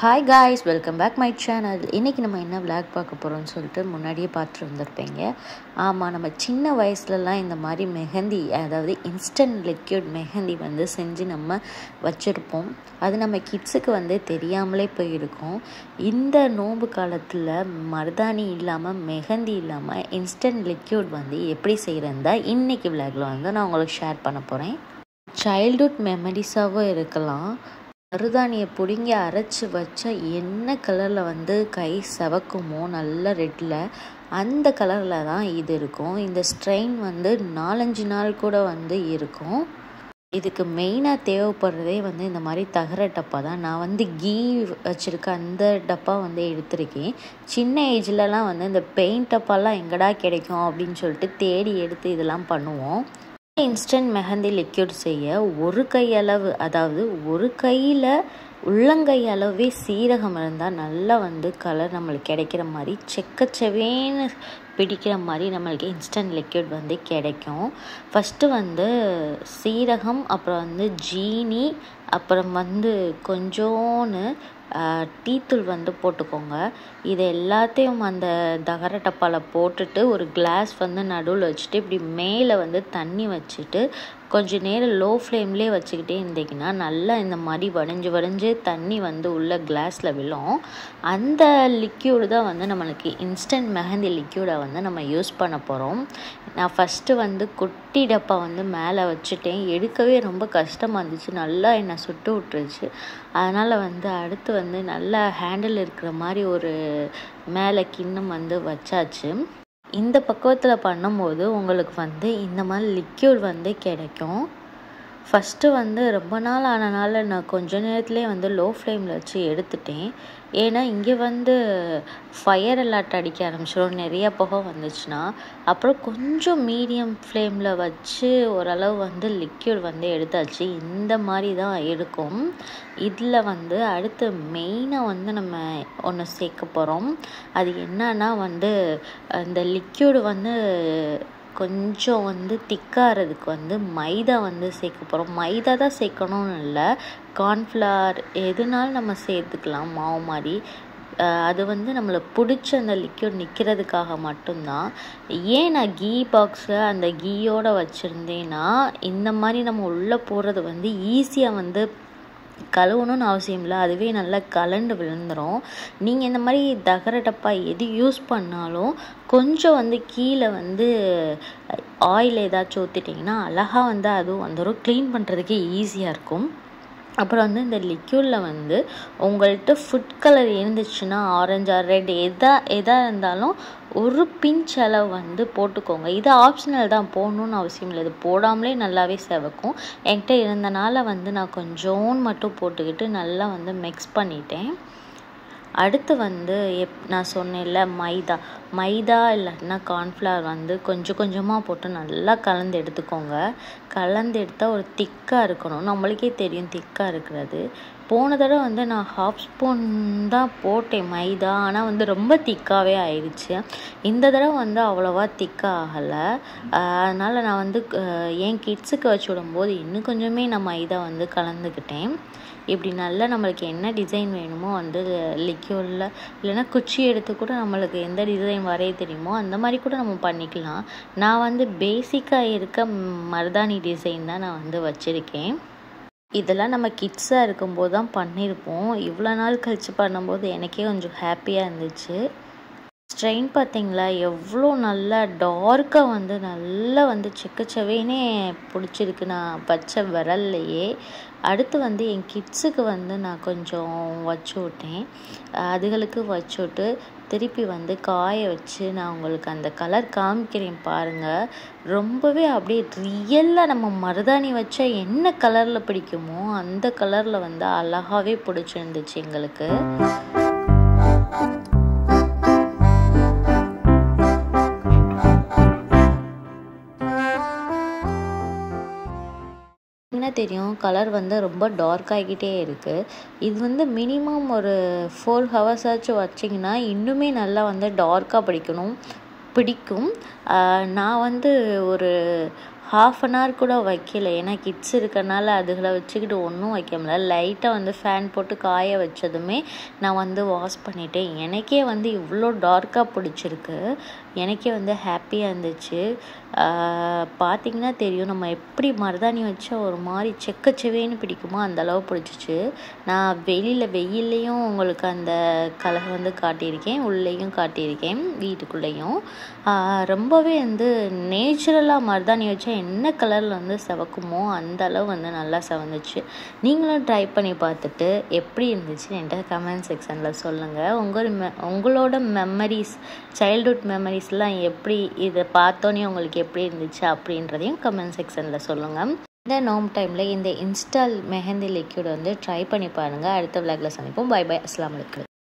Hi guys, welcome back my channel. இன்றைக்கி நம்ம என்ன விளாக் பார்க்க போகிறோம்னு சொல்லிட்டு முன்னாடியே பார்த்துட்டு வந்திருப்பீங்க. ஆமாம், நம்ம சின்ன வயசுலலாம் இந்த மாதிரி மெஹந்தி, அதாவது இன்ஸ்டன்ட் லிக்யூட் மெஹந்தி செஞ்சு நம்ம வச்சுருப்போம். அது நம்ம கிட்ஸுக்கு தெரியாமலே போயிருக்கோம். இந்த நோன்பு காலத்தில் மருதாணி இல்லாமல், மெஹந்தி இல்லாமல் இன்ஸ்டன்ட் லிக்யூட் எப்படி செய்கிறதா இன்றைக்கி விளாகில் நான் உங்களுக்கு ஷேர் பண்ண போகிறேன். சைல்ட்ஹுட் மெமரிஸாகவும் இருக்கலாம். மருதாணியை பிடுங்கி அரைச்சி வச்சா என்ன கலரில் கை செவக்குமோ, நல்ல ரெட்டில், அந்த கலரில் தான் இது இருக்கும். இந்த ஸ்ட்ரெயின் 4-5 நாள் கூட இருக்கும். இதுக்கு மெயினாக தேவைப்படுறதே இந்த மாதிரி தகர டப்பா தான். நான் கீ வச்சுருக்க அந்த டப்பா எடுத்திருக்கேன். சின்ன ஏஜ்லலாம் இந்த பெயிண்ட் டப்பாலாம் எங்கடா கிடைக்கும் அப்படின்னு சொல்லிட்டு தேடி எடுத்து இதெல்லாம் பண்ணுவோம். இன்ஸ்டன்ட் மெஹந்தி லிக்யூட் செய்ய ஒரு கையளவு, அதாவது ஒரு கையில் உள்ளங்கை அளவே சீரகம் இருந்தால் நல்லா கலர் நம்மளுக்கு கிடைக்கிற மாதிரி, செக்கச்சவேன்னு பிடிக்கிற மாதிரி நம்மளுக்கு இன்ஸ்டன்ட் லிக்யூட் கிடைக்கும். ஃபஸ்ட்டு சீரகம், அப்புறம் ஜீனி, அப்புறம் கொஞ்சோன்னு டீத்தூள் போட்டுக்கோங்க. இது எல்லாத்தையும் அந்த தகர டப்பாவில் போட்டுட்டு ஒரு கிளாஸ் நடுவில் வச்சுட்டு இப்படி மேலே தண்ணி வச்சுட்டு கொஞ்சம் நேரம் லோ ஃப்ளேம்லேயே வச்சுக்கிட்டே இருந்தீங்கன்னா நல்லா இந்த மாதிரி வடிஞ்சு தண்ணி உள்ள கிளாஸில் விழும். அந்த லிக்யூடு தான் நம்மளுக்கு இன்ஸ்டன்ட் மெஹந்தி லிக்யூடை நம்ம யூஸ் பண்ண போகிறோம். நான் ஃபஸ்ட்டு குட்டி டப்பா மேலே வச்சுட்டேன். எடுக்கவே ரொம்ப கஷ்டமாக இருந்துச்சு, நல்லா என்னை சுட்டு விட்டுருச்சு. அதனால் அடுத்து நல்லா ஹேண்டில் இருக்கிற மாதிரி ஒரு மேலே கிண்ணம் வச்சாச்சு. இந்த பக்குவத்தில் பண்ணும்போது உங்களுக்கு இந்த மாதிரி லிக்யூட் கிடைக்கும். ஃபஸ்ட்டு ரொம்ப நாள் ஆனனால நான் கொஞ்ச நேரத்துலேயே லோ ஃப்ளேமில் வச்சு எடுத்துட்டேன். ஏன்னா இங்கே ஃபயர் அலர்ட் அடிக்க ஆரம்பிச்சிடும் நிறையா புகை வந்துச்சுன்னா. அப்புறம் கொஞ்சம் மீடியம் ஃப்ளேமில் வச்சு ஓரளவு லிக்யூட் எடுத்தாச்சு. இந்த மாதிரி தான் எடுக்கும். இதில் அடுத்து மெயினாக நம்ம ஒன்று சேர்க்க போகிறோம். அது என்னன்னா இந்த லிக்யூடு கொஞ்சம் திக்காகிறதுக்கு மைதா சேர்க்க போகிறோம். மைதா தான் சேர்க்கணும்னு இல்லை, கார்ன்ஃப்ளவர் எதுனாலும் நம்ம சேர்த்துக்கலாம், மாவு மாதிரி. அது நம்மளுக்கு பிடிச்ச அந்த லிக்யூட் நிற்கிறதுக்காக மட்டும்தான். ஏன் நான் கீ பாக்ஸை அந்த கீயோடு வச்சுருந்தேன்னா, இந்த மாதிரி நம்ம உள்ளே போடுறது ஈஸியாக கழுவணும்னு அவசியம் இல்லை, அதுவே நல்லா கலண்டு விழுந்துடும். நீங்கள் இந்த மாதிரி தகர டப்பா எது யூஸ் பண்ணாலும் கொஞ்சம் கீழே ஆயில் ஏதாச்சும் ஊற்றிட்டிங்கன்னா அழகாக அதுவும் வந்துடும். க்ளீன் பண்ணுறதுக்கே ஈஸியாக இருக்கும். அப்புறம் இந்த லிக்யூடில் உங்கள்கிட்ட ஃபுட் கலர் இருந்துச்சுன்னா, ஆரஞ்சா ரெட் எதாக இருந்தாலும் ஒரு பிஞ்ச் அளவு போட்டுக்கோங்க. இது ஆப்ஷனல் தான், போடணுன்னு அவசியம் இல்லை. இது போடாமலே நல்லாவே செவக்கும். என்கிட்ட இருந்தனால நான் கொஞ்சோன்னு மட்டும் போட்டுக்கிட்டு நல்லா மிக்ஸ் பண்ணிட்டேன். அடுத்து நான் சொன்னேன்ல, மைதா இல்லாட்டினா கார்ன்ஃப்ளவர் கொஞ்சம் கொஞ்சமாக போட்டு நல்லா கலந்து எடுத்துக்கோங்க. கலந்து எடுத்தால் ஒரு திக்காக இருக்கணும். நம்மளுக்கே தெரியும் திக்காக இருக்கிறது. போன தடவை நான் 1/2 ஸ்பூன் தான் போட்டேன் மைதா, ஆனால் ரொம்ப திக்காகவே ஆயிடுச்சு. இந்த தடவை அவ்வளோவா திக்காக ஆகலை. அதனால் நான் என் கிட்ஸுக்கு வச்சு விடும்போது இன்னும் கொஞ்சமே நான் மைதா கலந்துக்கிட்டேன். இப்படி நல்லா நம்மளுக்கு என்ன டிசைன் வேணுமோ லிக்யூடில், இல்லைன்னா குச்சி எடுத்து கூட நம்மளுக்கு எந்த டிசைன் வரைய தெரியுமோ அந்த மாதிரி கூட நம்ம பண்ணிக்கலாம். நான் பேசிக்காக இருக்க மருதாணி டிசைன் தான் நான் வச்சுருக்கேன். இதெல்லாம் நம்ம கிட்ஸாக இருக்கும்போது தான் பண்ணியிருப்போம். இவ்வளோ நாள் கழித்து பண்ணும்போது எனக்கே கொஞ்சம் ஹாப்பியாக இருந்துச்சு. ஸ்ட்ரெயின் பார்த்திங்களா எவ்வளோ நல்லா டார்க்காக நல்லா செக்கச்சவேனே பிடிச்சிருக்கு நான் பச்சை விரல்லையே. அடுத்து என் கிட்ஸுக்கு நான் கொஞ்சம் வச்சு விட்டேன். அதுகளுக்கு வச்சு விட்டு திருப்பி காய வச்சு நான் உங்களுக்கு அந்த கலர் காமிக்கிறேன் பாருங்கள். ரொம்பவே அப்படியே ரியலாக நம்ம மருதாணி வச்சா என்ன கலரில் பிடிக்குமோ அந்த கலரில் அழகாகவே பிடிச்சிருந்துச்சு எங்களுக்கு. தெரியும் கலர் ரொம்ப டார்க் ஆகிக்கிட்டே இருக்குது. இது மினிமம் ஒரு 4 ஹவர்ஸ் ஆச்சும் வச்சிங்கன்னா இன்னுமே நல்லா டார்க்காக பிடிக்கும். நான் ஒரு 1/2 கூட வைக்கல. ஏன்னா கிட்ஸ் இருக்கறனால அதுகளை வச்சுக்கிட்டு ஒன்றும் வைக்க முடியல. லைட்டாக வந்து ஃபேன் போட்டு காய வச்சதுமே நான் வந்து வாஷ் பண்ணிட்டேன். எனக்கே வந்து இவ்வளோ டார்க்காக பிடிச்சிருக்கு. எனக்கே வந்து ஹாப்பியாக இருந்துச்சு. பார்த்திங்கன்னா தெரியும், நம்ம எப்படி மருதாணி வச்சா ஒரு மாதிரி செக்கச்செவேன்னு பிடிக்குமோ அந்தளவு பிடிச்சிச்சு. நான் வெயில்லையும் உங்களுக்கு அந்த கலர் வந்து காட்டியிருக்கேன், உள்ளேயும் காட்டியிருக்கேன், வீட்டுக்குள்ளேயும். ரொம்பவே வந்து நேச்சுரலாக மருதாணி வச்சா என்ன கலரில் வந்து செவக்குமோ அந்த அளவு வந்து நல்லா செவந்துச்சு. நீங்களும் ட்ரை பண்ணி பார்த்துட்டு எப்படி இருந்துச்சுன்னு என்கிட்ட கமெண்ட் செக்ஷனில் சொல்லுங்கள். உங்களோட மெமரிஸ், சைல்ட்ஹுட் மெமரிஸ்லாம் எப்படி, இதை பார்த்தோன்னே உங்களுக்கு எப்படி இருந்துச்சு அப்படின்றதையும் கமெண்ட் செக்ஷனில் சொல்லுங்கள். இந்த நோம்பு டைமில் இந்த இன்ஸ்டால் மெஹந்தி லிக்விட் வந்து ட்ரை பண்ணி பாருங்கள். அடுத்த விளாகில் சந்திப்போம். Bye bye. அஸ்ஸலாமு அலைக்கும்.